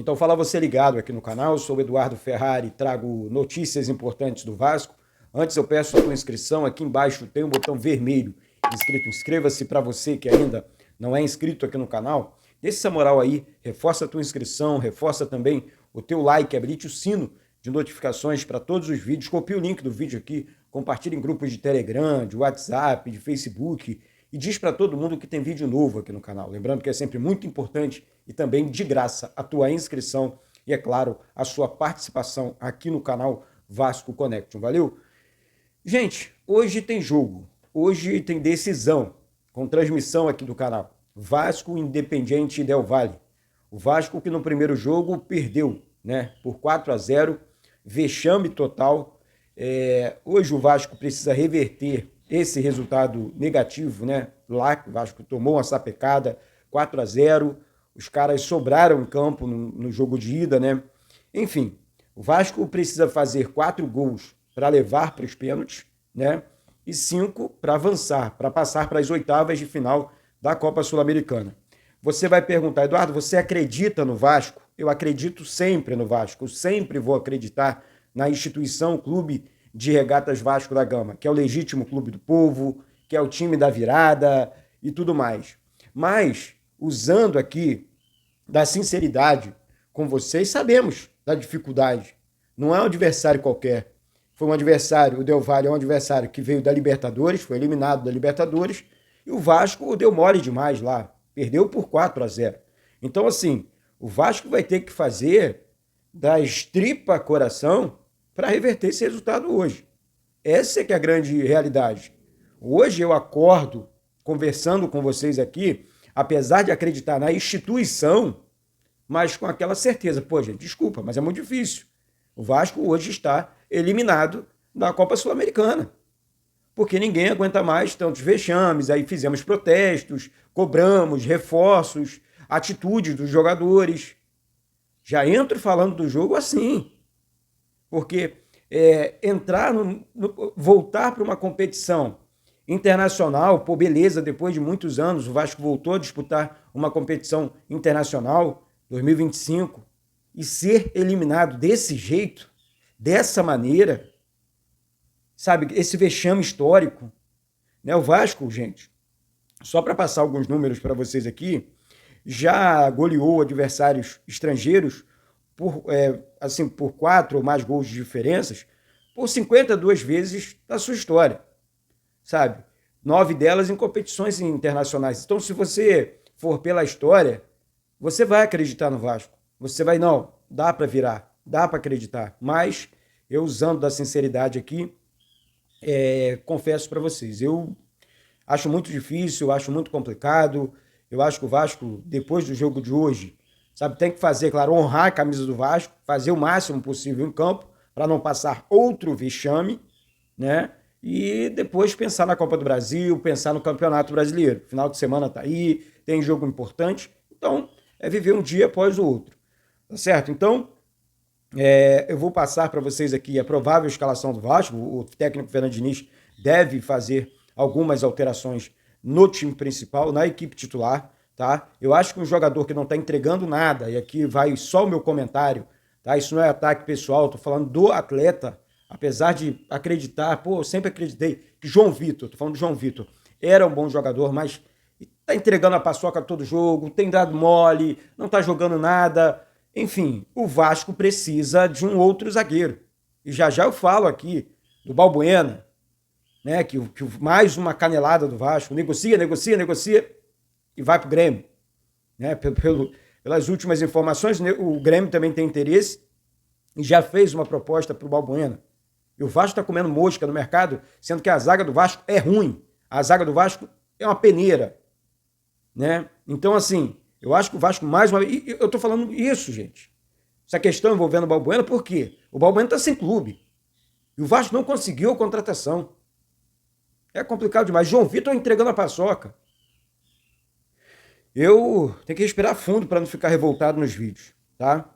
Então fala você ligado aqui no canal, eu sou o Eduardo Ferrari, trago notícias importantes do Vasco. Antes eu peço a tua inscrição, aqui embaixo tem um botão vermelho inscrito, inscreva-se para você que ainda não é inscrito aqui no canal. Deixa essa moral aí, reforça a tua inscrição, reforça também o teu like, habilite o sino de notificações para todos os vídeos, copie o link do vídeo aqui, compartilhe em grupos de Telegram, de WhatsApp, de Facebook e diz para todo mundo que tem vídeo novo aqui no canal. Lembrando que é sempre muito importante e também de graça a tua inscrição e, é claro, a sua participação aqui no canal Vasco Connection. Valeu? Gente, hoje tem jogo, hoje tem decisão, com transmissão aqui do canal. Vasco Independiente Del Valle. O Vasco que no primeiro jogo perdeu, né, por 4-0, vexame total. Hoje o Vasco precisa reverter esse resultado negativo, né? Lá o Vasco tomou uma sapecada, 4-0, os caras sobraram em campo no jogo de ida, né? Enfim, o Vasco precisa fazer 4 gols para levar para os pênaltis, né? E 5 para avançar, para passar para as oitavas de final da Copa Sul-Americana. Você vai perguntar, Eduardo, você acredita no Vasco? Eu acredito sempre no Vasco, eu sempre vou acreditar na instituição Clube de Regatas Vasco da Gama, que é o legítimo clube do povo, que é o time da virada e tudo mais. Mas, usando aqui da sinceridade com vocês, sabemos da dificuldade. Não é um adversário qualquer. Foi um adversário, o Del Valle é um adversário que veio da Libertadores, foi eliminado da Libertadores, e o Vasco deu mole demais lá, perdeu por 4-0. Então, assim, o Vasco vai ter que fazer das tripas coração para reverter esse resultado hoje. Essa é que é a grande realidade. Hoje eu acordo conversando com vocês aqui, apesar de acreditar na instituição, mas com aquela certeza, pô, gente, desculpa, mas é muito difícil. O Vasco hoje está eliminado da Copa Sul-Americana, porque ninguém aguenta mais tantos vexames, aí fizemos protestos, cobramos reforços, atitudes dos jogadores. Já entro falando do jogo assim, porque voltar para uma competição internacional, pô, beleza, depois de muitos anos o Vasco voltou a disputar uma competição internacional, 2025, e ser eliminado desse jeito, dessa maneira, sabe, esse vexame histórico, né? O Vasco, gente, só para passar alguns números para vocês aqui, já goleou adversários estrangeiros por 4 ou mais gols de diferenças por 52 vezes da sua história, sabe? 9 delas em competições internacionais. Então, se você for pela história, você vai acreditar no Vasco. Você vai, não, dá para virar, dá para acreditar. Mas, eu usando da sinceridade aqui, confesso para vocês, eu acho muito difícil, eu acho muito complicado. Eu acho que o Vasco, depois do jogo de hoje, sabe, tem que fazer, claro, honrar a camisa do Vasco, fazer o máximo possível em campo, para não passar outro vexame, né? E depois pensar na Copa do Brasil, pensar no Campeonato Brasileiro. Final de semana tá aí, tem jogo importante, então é viver um dia após o outro, tá certo? Então, eu vou passar para vocês aqui a provável escalação do Vasco. O técnico Fernando Diniz deve fazer algumas alterações no time principal, na equipe titular, tá? Eu acho que um jogador que não está entregando nada, e aqui vai só o meu comentário, tá? Isso não é ataque pessoal, tô falando do atleta, apesar de acreditar, pô, eu sempre acreditei que João Vitor, tô falando do João Vitor, era um bom jogador, mas tá entregando a paçoca todo jogo, tem dado mole, não tá jogando nada. Enfim, o Vasco precisa de um outro zagueiro. E já já eu falo aqui do Balbuena, né, que mais uma canelada do Vasco, negocia e vai para o Grêmio. Né, pelas últimas informações, o Grêmio também tem interesse e já fez uma proposta para o Balbuena. E o Vasco está comendo mosca no mercado, sendo que a zaga do Vasco é ruim. A zaga do Vasco é uma peneira. Né? Então, assim, eu acho que o Vasco mais uma vez... E eu estou falando isso, gente. Essa questão envolvendo o Balbuena, por quê? O Balbuena está sem clube. E o Vasco não conseguiu a contratação. É complicado demais. João Vitor entregando a paçoca. Eu tenho que respirar fundo para não ficar revoltado nos vídeos, tá?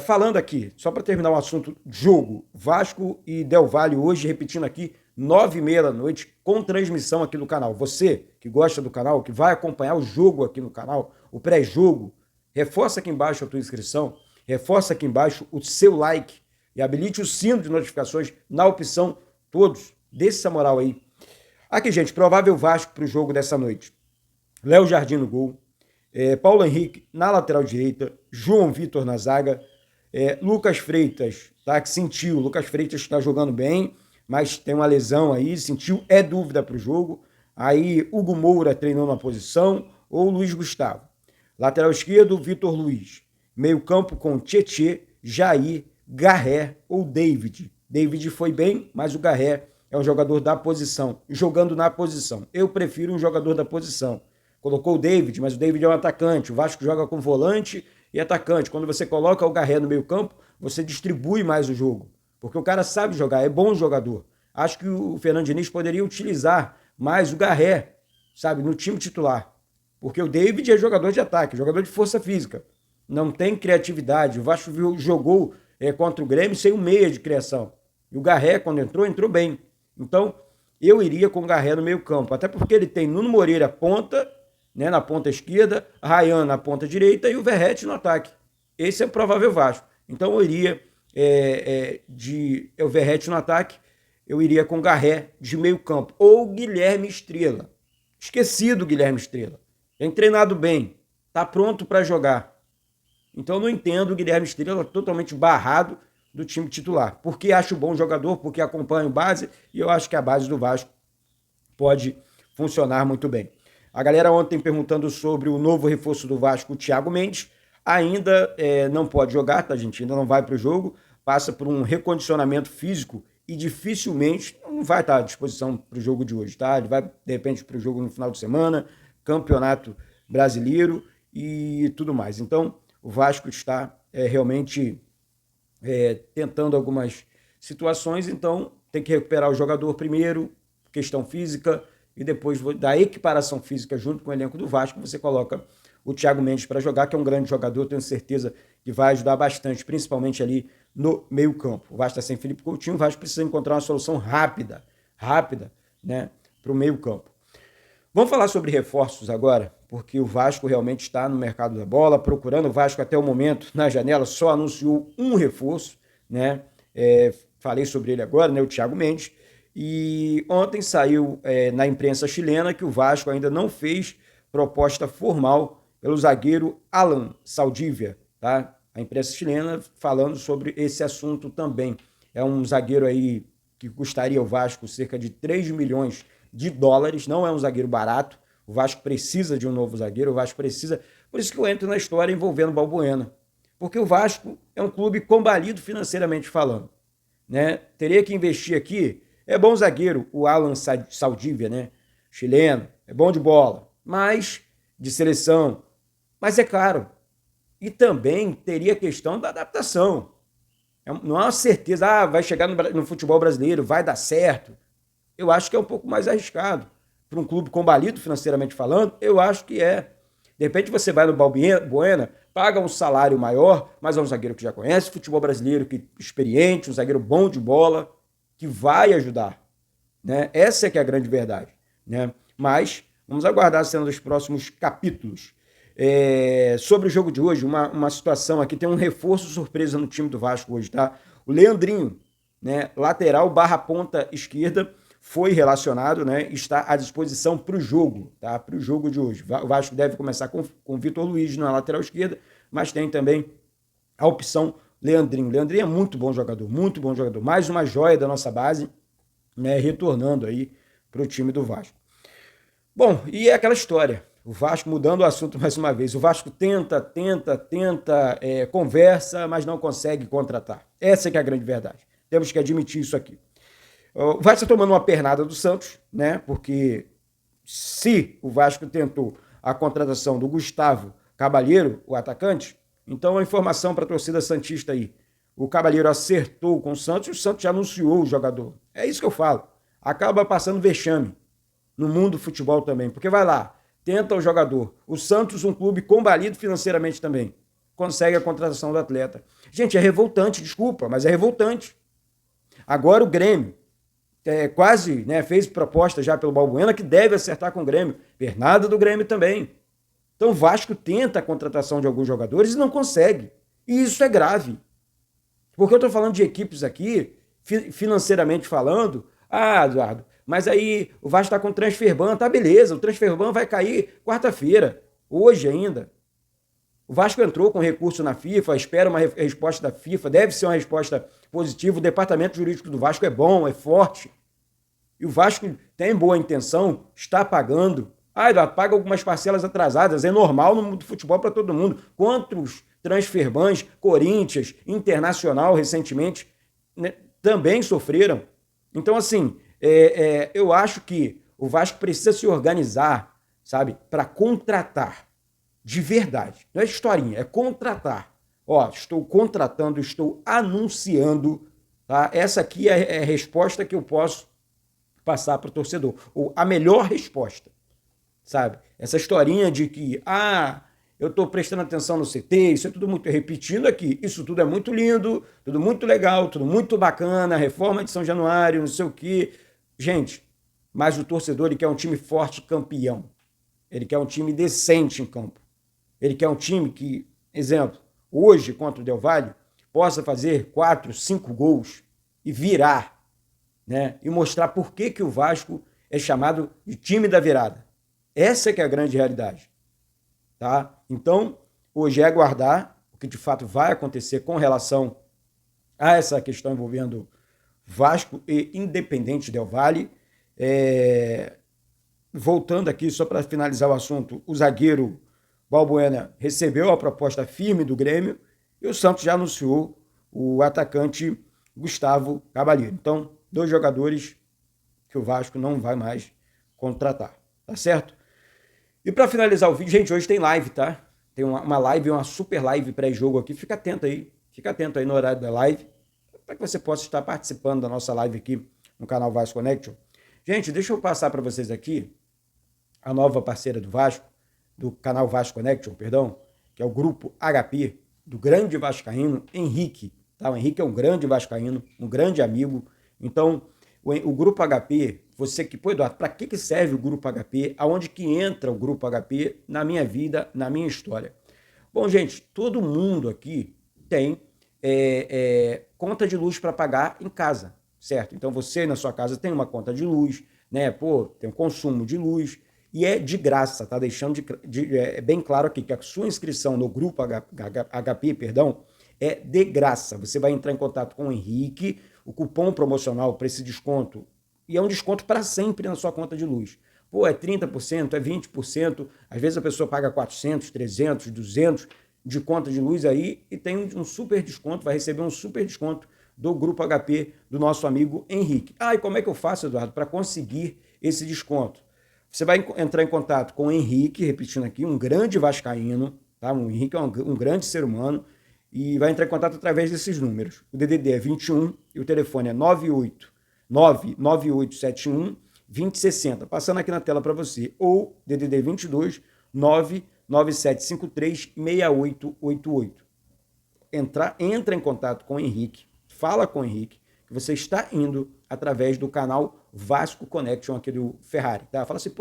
Falando aqui, só para terminar o assunto, jogo, Vasco e Del Valle hoje, repetindo aqui, 9h30 da noite, com transmissão aqui no canal. Você que gosta do canal, que vai acompanhar o jogo aqui no canal, o pré-jogo, reforça aqui embaixo a tua inscrição, reforça aqui embaixo o seu like e habilite o sino de notificações na opção todos. Dê essa moral aí. Aqui, gente, provável Vasco para o jogo dessa noite. Léo Jardim no gol, Paulo Henrique na lateral direita, João Vitor na zaga, Lucas Freitas, tá, que sentiu, Lucas Freitas está jogando bem, mas tem uma lesão aí, sentiu, é dúvida para o jogo. Aí Hugo Moura treinou na posição, ou Luiz Gustavo. Lateral esquerdo, Vitor Luiz. Meio campo com Tietê, Jair, Garré ou David. David foi bem, mas o Garré é um jogador da posição, jogando na posição. Eu prefiro um jogador da posição. Colocou o David, mas o David é um atacante. O Vasco joga com volante e atacante. Quando você coloca o Garré no meio campo, você distribui mais o jogo. Porque o cara sabe jogar, é bom jogador. Acho que o Fernando Diniz poderia utilizar mais o Garré, sabe, no time titular. Porque o David é jogador de ataque, jogador de força física. Não tem criatividade. O Vasco jogou contra o Grêmio sem um meia de criação. E o Garré, quando entrou bem. Então, eu iria com o Garré no meio campo. Até porque ele tem Nuno Moreira ponta, né, na ponta esquerda, Ryan na ponta direita e o Verratti no ataque. Esse é o provável Vasco. Então, eu iria o Verratti no ataque, eu iria com o Garré de meio campo. Ou Guilherme Estrela. Esquecido o Guilherme Estrela. Tem treinado bem. Está pronto para jogar. Então, eu não entendo o Guilherme Estrela totalmente barrado do time titular. Porque acho bom jogador, porque acompanho base, e eu acho que a base do Vasco pode funcionar muito bem. A galera ontem perguntando sobre o novo reforço do Vasco, o Thiago Mendes, ainda não pode jogar, tá, gente? Ainda não vai para o jogo, passa por um recondicionamento físico e dificilmente não vai estar à disposição para o jogo de hoje, tá? Ele vai, de repente, para o jogo no final de semana, Campeonato Brasileiro e tudo mais. Então, o Vasco está realmente tentando algumas situações, então tem que recuperar o jogador primeiro, questão física, e depois da equiparação física junto com o elenco do Vasco, você coloca o Thiago Mendes para jogar, que é um grande jogador, tenho certeza que vai ajudar bastante, principalmente ali no meio campo. O Vasco está sem Felipe Coutinho, o Vasco precisa encontrar uma solução rápida, né, para o meio campo. Vamos falar sobre reforços agora, porque o Vasco realmente está no mercado da bola, procurando. O Vasco até o momento, na janela, só anunciou um reforço, né? Falei sobre ele agora, né? O Thiago Mendes. E ontem saiu na imprensa chilena que o Vasco ainda não fez proposta formal pelo zagueiro Alan Saldívia, tá? A imprensa chilena falando sobre esse assunto também. É um zagueiro aí que custaria ao Vasco cerca de 3 milhões de dólares, não é um zagueiro barato. O Vasco precisa de um novo zagueiro, o Vasco precisa... Por isso que eu entro na história envolvendo o Balbuena. Porque o Vasco é um clube combalido financeiramente falando, né? Teria que investir aqui. É bom zagueiro, o Alan Saldívia, né? Chileno, é bom de bola, mas de seleção. Mas é caro. E também teria a questão da adaptação. Não é uma certeza, vai chegar no futebol brasileiro, vai dar certo. Eu acho que é um pouco mais arriscado. Para um clube combalido financeiramente falando, eu acho que é. De repente você vai no Balbuena, paga um salário maior, mas é um zagueiro que já conhece futebol brasileiro, que experiente, um zagueiro bom de bola, que vai ajudar, né? Essa é que é a grande verdade, né? Mas vamos aguardar sendo dos próximos capítulos. Sobre o jogo de hoje, uma situação aqui, tem um reforço surpresa no time do Vasco hoje, tá? O Leandrinho, né? Lateral / ponta esquerda, foi relacionado, né? Está à disposição para o jogo, tá? Para o jogo de hoje. O Vasco deve começar com o Vitor Luiz na lateral esquerda, mas tem também a opção Leandrinho. Leandrinho é muito bom jogador, muito bom jogador. Mais uma joia da nossa base, né? Retornando aí para o time do Vasco. Bom, e é aquela história. O Vasco, mudando o assunto mais uma vez, o Vasco tenta, conversa, mas não consegue contratar. Essa que é a grande verdade. Temos que admitir isso aqui. O Vasco está tomando uma pernada do Santos, né? Porque se o Vasco tentou a contratação do Gustavo Cabalheiro, o atacante, então a informação para a torcida santista aí. O Cabalheiro acertou com o Santos e o Santos já anunciou o jogador. É isso que eu falo. Acaba passando vexame no mundo do futebol também. Porque vai lá, tenta o jogador. O Santos, um clube combalido financeiramente também, consegue a contratação do atleta. Gente, é revoltante, desculpa, mas é revoltante. Agora o Grêmio fez proposta já pelo Balbuena, que deve acertar com o Grêmio. Pernada do Grêmio também. Então o Vasco tenta a contratação de alguns jogadores e não consegue. E isso é grave. Porque eu estou falando de equipes aqui, financeiramente falando, Eduardo, mas aí o Vasco está com o transferban, tá beleza, o transferban vai cair quarta-feira, hoje ainda. O Vasco entrou com recurso na FIFA, espera uma resposta da FIFA, deve ser uma resposta positiva, o departamento jurídico do Vasco é bom, é forte. E o Vasco tem boa intenção, está pagando. Eduardo, paga algumas parcelas atrasadas, é normal no mundo do futebol para todo mundo. Quantos transferbans, Corinthians, Internacional, recentemente, né, também sofreram. Então, assim, eu acho que o Vasco precisa se organizar, sabe, para contratar de verdade. Não é historinha, é contratar. Estou contratando, estou anunciando, tá? Essa aqui é a resposta que eu posso passar para o torcedor. Ou a melhor resposta, sabe? Essa historinha de que, eu estou prestando atenção no CT, isso é tudo muito, repetindo aqui, isso tudo é muito lindo, tudo muito legal, tudo muito bacana, reforma de São Januário, não sei o quê. Gente, mas o torcedor, ele quer um time forte, campeão. Ele quer um time decente em campo. Ele quer um time que, exemplo, hoje contra o Del Valle, possa fazer 4, 5 gols e virar, né? E mostrar por que o Vasco é chamado de time da virada. Essa que é a grande realidade. Tá? Então, hoje é aguardar o que de fato vai acontecer com relação a essa questão envolvendo Vasco e Independente Del Valle. Voltando aqui, só para finalizar o assunto, o zagueiro Balbuena recebeu a proposta firme do Grêmio e o Santos já anunciou o atacante Gustavo Cavalieri. Então, 2 jogadores que o Vasco não vai mais contratar, tá certo? E para finalizar o vídeo, gente, hoje tem live, tá? Tem uma live, uma super live pré-jogo aqui, fica atento aí no horário da live, para que você possa estar participando da nossa live aqui no canal Vasco Connection. Gente, deixa eu passar para vocês aqui a nova parceira do Vasco, do canal Vasco Connection, perdão, que é o Grupo HP, do grande vascaíno Henrique. Tá? O Henrique é um grande vascaíno, um grande amigo. Então, o Grupo HP, você que... Pô, Eduardo, para que serve o Grupo HP? Aonde que entra o Grupo HP na minha vida, na minha história? Bom, gente, todo mundo aqui tem conta de luz para pagar em casa, certo? Então, você na sua casa tem uma conta de luz, né? Tem um consumo de luz, e é de graça, tá? Deixando bem claro aqui que a sua inscrição no Grupo HP, é de graça. Você vai entrar em contato com o Henrique, o cupom promocional para esse desconto, e é um desconto para sempre na sua conta de luz. É 30%, é 20%, às vezes a pessoa paga 400, 300, 200 de conta de luz aí e tem um super desconto, vai receber um super desconto do Grupo HP do nosso amigo Henrique. E como é que eu faço, Eduardo, para conseguir esse desconto? Você vai entrar em contato com o Henrique, repetindo aqui, um grande vascaíno, tá? O Henrique é um grande ser humano, e vai entrar em contato através desses números. O DDD é 21 e o telefone é 99871-2060, passando aqui na tela para você, ou DDD 22 99753-6888. Entra em contato com o Henrique, fala com o Henrique, que você está indo através do canal Vasco Connection aqui do Ferrari, tá? Fala assim,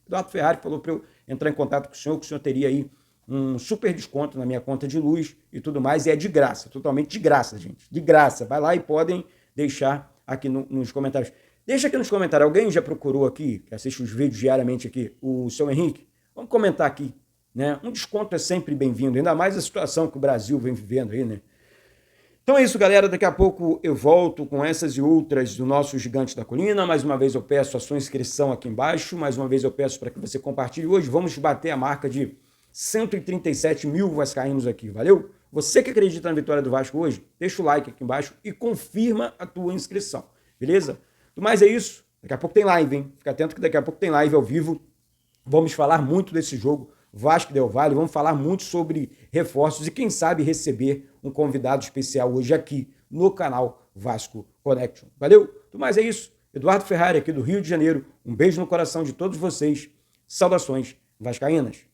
Eduardo Ferrari falou para eu entrar em contato com o senhor teria aí um super desconto na minha conta de luz e tudo mais, e é de graça, totalmente de graça, gente, de graça. Vai lá e podem deixar aqui nos comentários. Deixa aqui nos comentários, alguém já procurou aqui, que assiste os vídeos diariamente aqui, o seu Henrique? Vamos comentar aqui, né? Um desconto é sempre bem-vindo, ainda mais a situação que o Brasil vem vivendo aí, né? Então é isso, galera. Daqui a pouco eu volto com essas e outras do nosso Gigante da Colina. Mais uma vez eu peço a sua inscrição aqui embaixo. Mais uma vez eu peço para que você compartilhe. Hoje vamos bater a marca de 137 mil vascaínos aqui, valeu? Você que acredita na vitória do Vasco hoje, deixa o like aqui embaixo e confirma a tua inscrição, beleza? Do mais é isso. Daqui a pouco tem live, hein? Fica atento que daqui a pouco tem live ao vivo. Vamos falar muito desse jogo Vasco Del Valle, vamos falar muito sobre reforços e quem sabe receber um convidado especial hoje aqui no canal Vasco Connection. Valeu? Do mais é isso. Eduardo Ferrari aqui do Rio de Janeiro. Um beijo no coração de todos vocês. Saudações vascaínas.